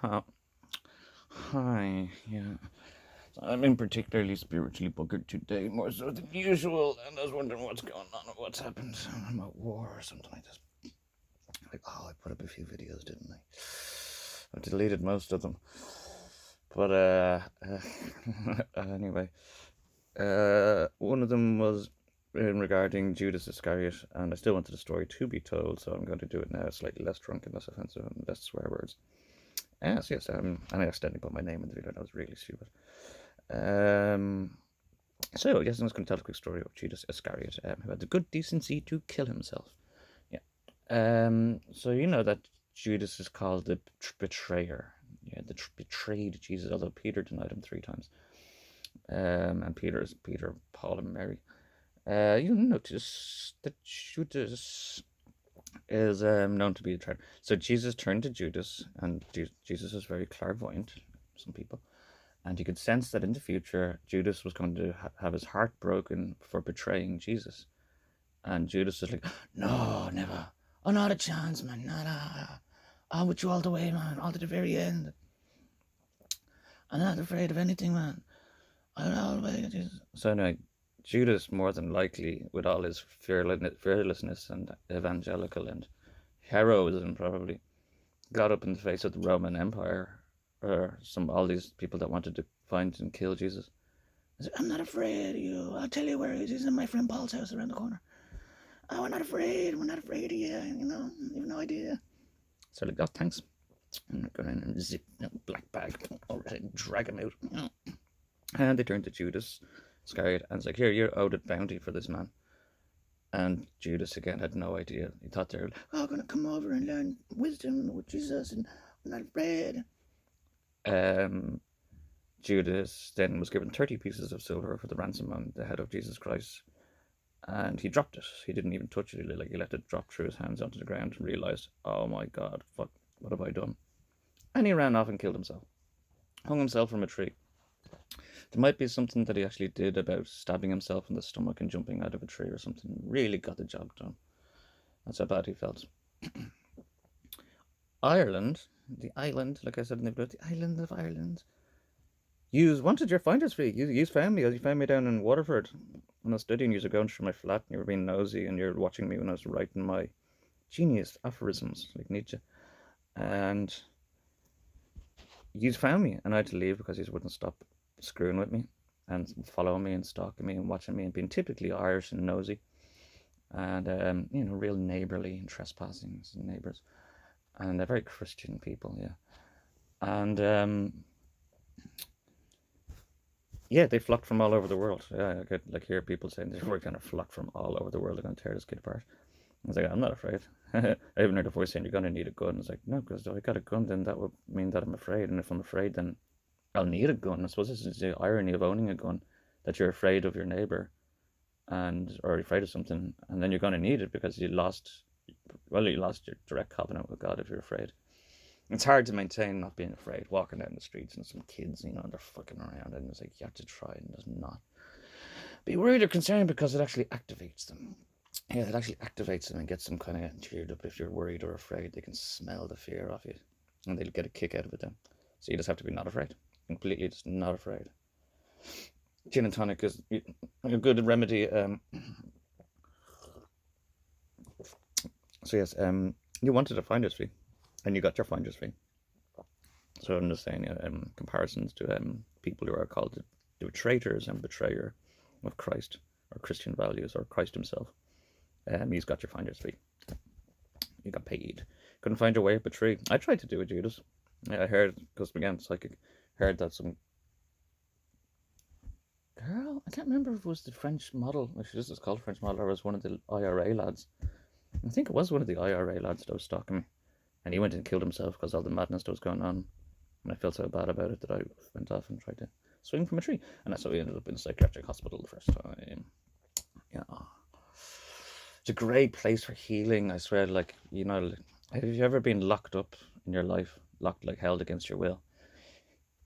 Uh, Hi, yeah. So I'm in particularly spiritually buggered today, more so than usual, and I was wondering what's going on or what's happened. I'm at war or something like this. Like, oh, I put up a few videos, didn't I? I've deleted most of them. But, anyway, one of them was in regarding Judas Iscariot, and I still wanted the story to be told, so I'm going to do it now, slightly less drunk and less offensive and less swear words. Yes, and I accidentally put my name in the video. That was really stupid. So, yes, I'm just going to tell a quick story of Judas Iscariot, who had the good decency to kill himself. Yeah. So you know that Judas is called the betrayer. Yeah, betrayed Jesus, although Peter denied him 3 times. And Peter is Peter, Paul, and Mary. You notice that Judas is known to be a traitor. So Jesus turned to Judas, and Jesus is very clairvoyant, some people, and he could sense that in the future Judas was going to have his heart broken for betraying Jesus. And Judas is like, no, never. Oh, not a chance, man. Nada. I'll with you all the way, man. All to the very end. I'm not afraid of anything, man. I'll obey Jesus. So anyway, Judas, more than likely, with all his fearlessness and evangelical and heroism, probably got up in the face of the Roman Empire, or all these people that wanted to find and kill Jesus. I said, I'm not afraid of you. I'll tell you where he is. He's in my friend Paul's house around the corner. Oh, we're not afraid. We're not afraid of you. You have no idea. So like, oh, thanks. I'm not going in and zip black bag over and drag him out. And they turned to Judas Iscariot and it's like, here, you're owed a bounty for this man. And Judas again had no idea. He thought they were going to come over and learn wisdom with Jesus, and I'm not afraid. Judas then was given 30 pieces of silver for the ransom on the head of Jesus Christ, and he dropped it. He didn't even touch it. He let it drop through his hands onto the ground and realized, oh my God, what have I done? And he ran off and killed himself. Hung himself from a tree. There might be something that he actually did about stabbing himself in the stomach and jumping out of a tree or something. Really got the job done. That's how bad he felt. Ireland, the island, like I said in the video, the island of Ireland. You wanted your finder's fee. You found me. You found me down in Waterford when I was studying. You were going through my flat and you were being nosy and you were watching me when I was writing my genius aphorisms like Nietzsche. And you found me and I had to leave because you wouldn't stop screwing with me and following me and stalking me and watching me and being typically Irish and nosy. And, real neighbourly and trespassing neighbours. And they're very Christian people, yeah. And, yeah, they flocked from all over the world. Yeah, I get hear people saying they're going to flock from all over the world. They're going to tear this kid apart. I was like, I'm not afraid. I even heard a voice saying, you're going to need a gun. I was like, no, because if I got a gun, then that would mean that I'm afraid. And if I'm afraid, then I'll need a gun. I suppose this is the irony of owning a gun, that you're afraid of your neighbour or afraid of something, and then you're going to need it because you lost your direct covenant with God if you're afraid. It's hard to maintain not being afraid, walking down the streets and some kids, they're fucking around, and it's like you have to try and just not be worried or concerned because it actually activates them. Yeah, it actually activates them and gets them kind of cheered up. If you're worried or afraid, they can smell the fear off you and they'll get a kick out of it then. So you just have to be not afraid. Completely just not afraid. Gin and tonic is a good remedy. So yes, you wanted a finder's fee and you got your finder's fee. So I'm just saying, comparisons to people who are called the traitors and betrayer of Christ or Christian values or Christ himself. He's got your finder's fee. You got paid. Couldn't find your way up a tree. I tried to do it, Judas. I heard, because again, psychic, heard that some girl, I can't remember if it was the French model, which this is called French model, or was one of the IRA lads. I think it was one of the IRA lads that was stalking me. And he went and killed himself because all the madness that was going on. And I felt so bad about it that I went off and tried to swing from a tree. And that's how we ended up in a psychiatric hospital the first time. Yeah. It's a great place for healing, I swear. Have you ever been locked up in your life, held against your will?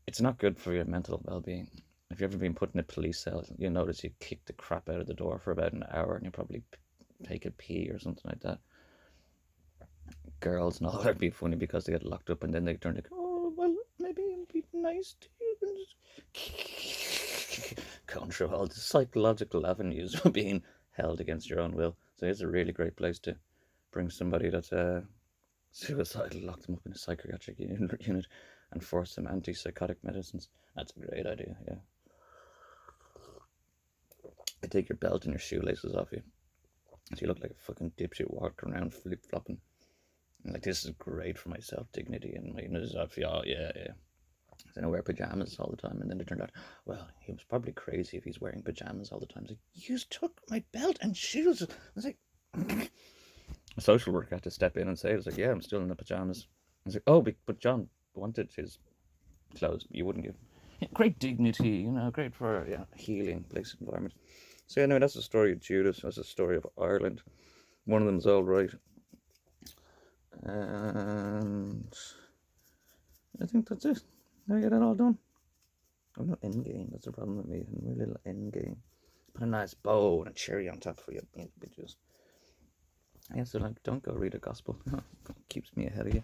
It's not good for your mental well-being. If you've ever been put in a police cell, you'll notice you kick the crap out of the door for about an hour and you probably take a pee or something like that. Girls and all that would be funny because they get locked up and then they turn like, oh, well, maybe be nice to you. Going through all the psychological avenues of being held against your own will. So it's a really great place to bring somebody that's suicidal, lock them up in a psychiatric unit, and force them antipsychotic medicines. That's a great idea, yeah. They take your belt and your shoelaces off you, so you look like a fucking dipshit walking around flip-flopping. Like, this is great for my self-dignity and my, oh, yeah. Then I wear pajamas all the time, and then it turned out, well, he was probably crazy if he's wearing pajamas all the time. It's like, you took my belt and shoes. I was like, a social worker had to step in and say, I was like, yeah, I'm still in the pajamas. I was like, oh, but John wanted his clothes. You wouldn't give. Yeah, great dignity, great for healing place environment. So anyway, that's the story of Judas. That's the story of Ireland. One of them's all right. And I think that's it. Did I get it all done? I've no end game. That's the problem with me. My little end game. Put a nice bow and a cherry on top for you bitches. Yeah, so like, don't go read a gospel. It keeps me ahead of you.